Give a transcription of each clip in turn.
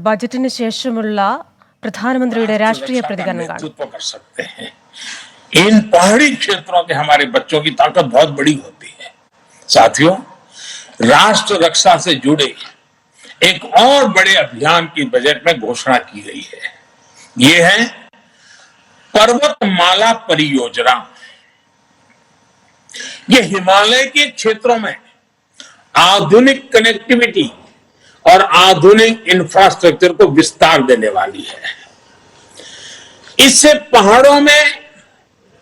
ബജറ്റിന് ശേഷമുള്ള പ്രധാനമന്ത്രിയുടെ രാഷ്ട്രീയ പ്രതികരണം नेतृत्व कर सकते हैं। इन पहाड़ी क्षेत्रों के हमारे बच्चों की ताकत बहुत बड़ी होती है। साथियों, राष्ट्र रक्षा से जुड़े एक और बड़े अभियान की बजट में घोषणा की गई है। ये है पर्वतमाला परियोजना। ये हिमालय के क्षेत्रों में आधुनिक कनेक्टिविटी और आधुनिक इंफ्रास्ट्रक्चर को विस्तार देने वाली है। इससे पहाड़ों में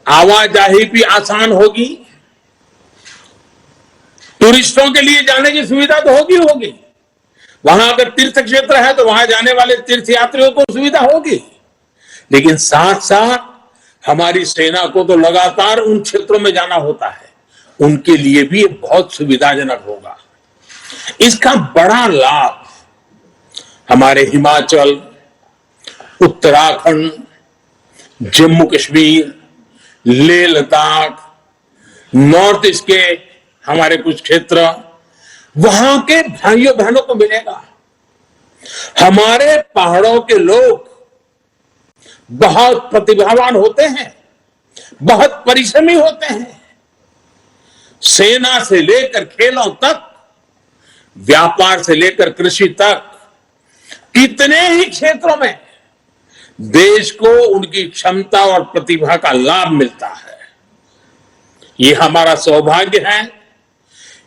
आवाजाही भी आसान होगी, टूरिस्टों के लिए जाने की सुविधा तो होगी। वहां अगर तीर्थ क्षेत्र है तो वहां जाने वाले तीर्थ यात्रियों को सुविधा होगी, लेकिन साथ साथ हमारी सेना को तो लगातार उन क्षेत्रों में जाना होता है, उनके लिए भी बहुत सुविधाजनक होगा। इसका बड़ा लाभ हमारे हिमाचल, उत्तराखंड, जम्मू कश्मीर, लेह लद्दाख, नॉर्थ ईस्ट के हमारे कुछ क्षेत्र, वहां के भाइयों बहनों को मिलेगा। हमारे पहाड़ों के लोग बहुत प्रतिभावान होते हैं, बहुत परिश्रमी होते हैं। सेना से लेकर खेलों तक, व्यापार से लेकर कृषि तक, कितने ही क्षेत्रों में देश को उनकी क्षमता और प्रतिभा का लाभ मिलता है। ये हमारा सौभाग्य है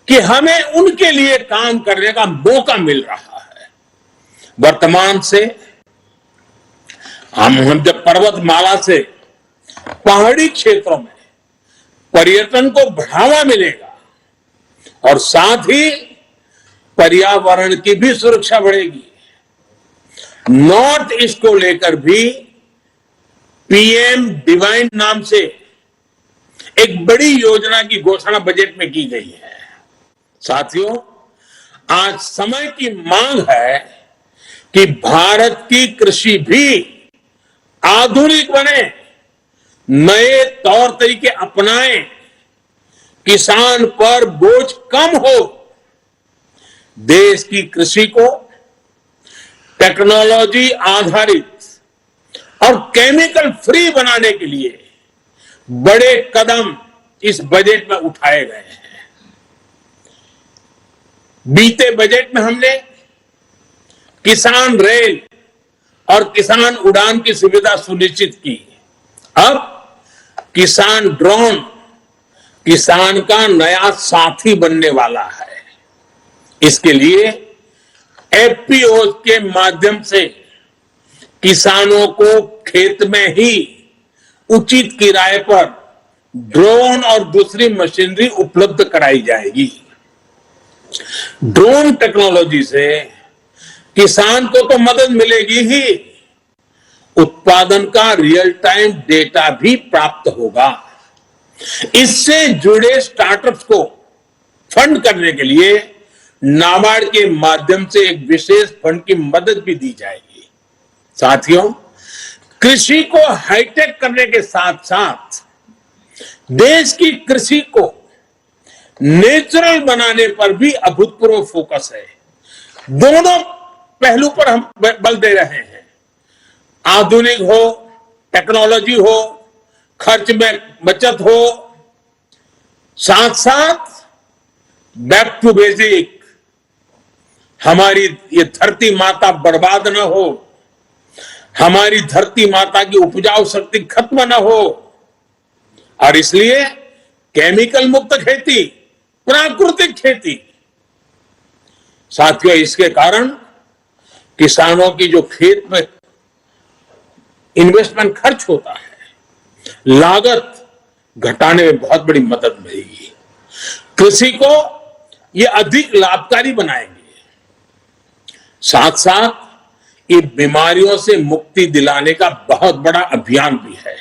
कि हमें उनके लिए काम करने का मौका मिल रहा है। वर्तमान से हम जब पर्वतमाला से पहाड़ी क्षेत्रों में पर्यटन को बढ़ावा मिलेगा और साथ ही पर्यावरण की भी सुरक्षा बढ़ेगी। नॉर्थ ईस्ट को लेकर भी पीएम डिवाइन नाम से एक बड़ी योजना की घोषणा बजट में की गई है। साथियों, आज समय की मांग है कि भारत की कृषि भी आधुनिक बने, नए तौर तरीके अपनाएं, किसान पर बोझ कम हो। देश की कृषि को टेक्नोलॉजी आधारित और केमिकल फ्री बनाने के लिए बड़े कदम इस बजट में उठाए गए हैं। बीते बजट में हमने किसान रेल और किसान उड़ान की सुविधा सुनिश्चित की। अब किसान ड्रोन किसान का नया साथी बनने वाला है। इसके लिए एफपीओ के माध्यम से किसानों को खेत में ही उचित किराए पर ड्रोन और दूसरी मशीनरी उपलब्ध कराई जाएगी। ड्रोन टेक्नोलॉजी से किसान को तो मदद मिलेगी ही, उत्पादन का रियल टाइम डेटा भी प्राप्त होगा। इससे जुड़े स्टार्टअप्स को फंड करने के लिए नाबार्ड के माध्यम से एक विशेष फंड की मदद भी दी जाएगी। साथियों, कृषि को हाईटेक करने के साथ साथ देश की कृषि को नेचुरल बनाने पर भी अभूतपूर्व फोकस है। दोनों पहलू पर हम बल दे रहे हैं। आधुनिक हो, टेक्नोलॉजी हो, खर्च में बचत हो, साथ साथ बैक टू बेसिक, हमारी ये धरती माता बर्बाद न हो, हमारी धरती माता की उपजाऊ शक्ति खत्म न हो, और इसलिए केमिकल मुक्त खेती, प्राकृतिक खेती। साथियों, इसके कारण किसानों की जो खेत में इन्वेस्टमेंट खर्च होता है, लागत घटाने में बहुत बड़ी मदद मिलेगी। कृषि को ये अधिक लाभकारी बनाएंगे। साथ साथ ये बीमारियों से मुक्ति दिलाने का बहुत बड़ा अभियान भी है,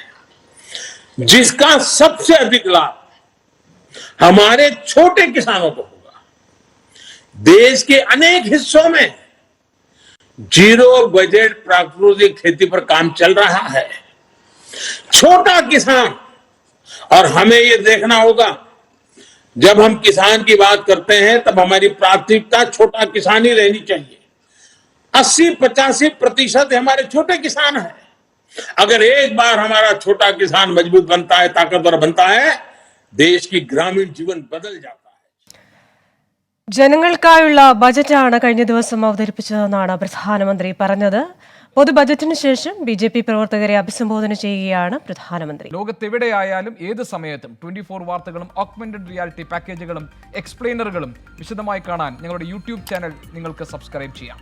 जिसका सबसे अधिक लाभ हमारे छोटे किसानों को होगा। देश के अनेक हिस्सों में जीरो बजट प्राकृतिक खेती पर काम चल रहा है। छोटा किसान, और हमें ये देखना होगा, जब हम किसान की बात करते हैं तब हमारी प्राथमिकता छोटा किसान ही रहनी चाहिए। 80-85% हमारे छोटे किसान हैं। अगर एक बार हमारा छोटा किसान मजबूत बनता है, ताकतवर बनता है, देश की ग्रामीण जीवन बदल जाता है। ജനങ്ങൾക്കായുള്ള ബജറ്റാണ് കഴിഞ്ഞ ദിവസം അവതരിപ്പിച്ചതെന്നാണ് പ്രധാനമന്ത്രി പറഞ്ഞത്. പൊതു ബജറ്റിന് ശേഷം BJP പ്രവർത്തകരെ അഭിസംബോധന ചെയ്യുകയാണ് പ്രധാനമന്ത്രി. ലോകത്തെവിടെയായാലും ഏത് സമയത്തും 24 വാർത്തകളും ഓഗ്മെന്റഡ് റിയാലിറ്റി പാക്കേജുകളും എക്സ്പ്ലെയിനറുകളും വിശദമായി കാണാൻ ഞങ്ങളുടെ യൂട്യൂബ് ചാനൽ നിങ്ങൾക്ക് സബ്സ്ക്രൈബ് ചെയ്യാം.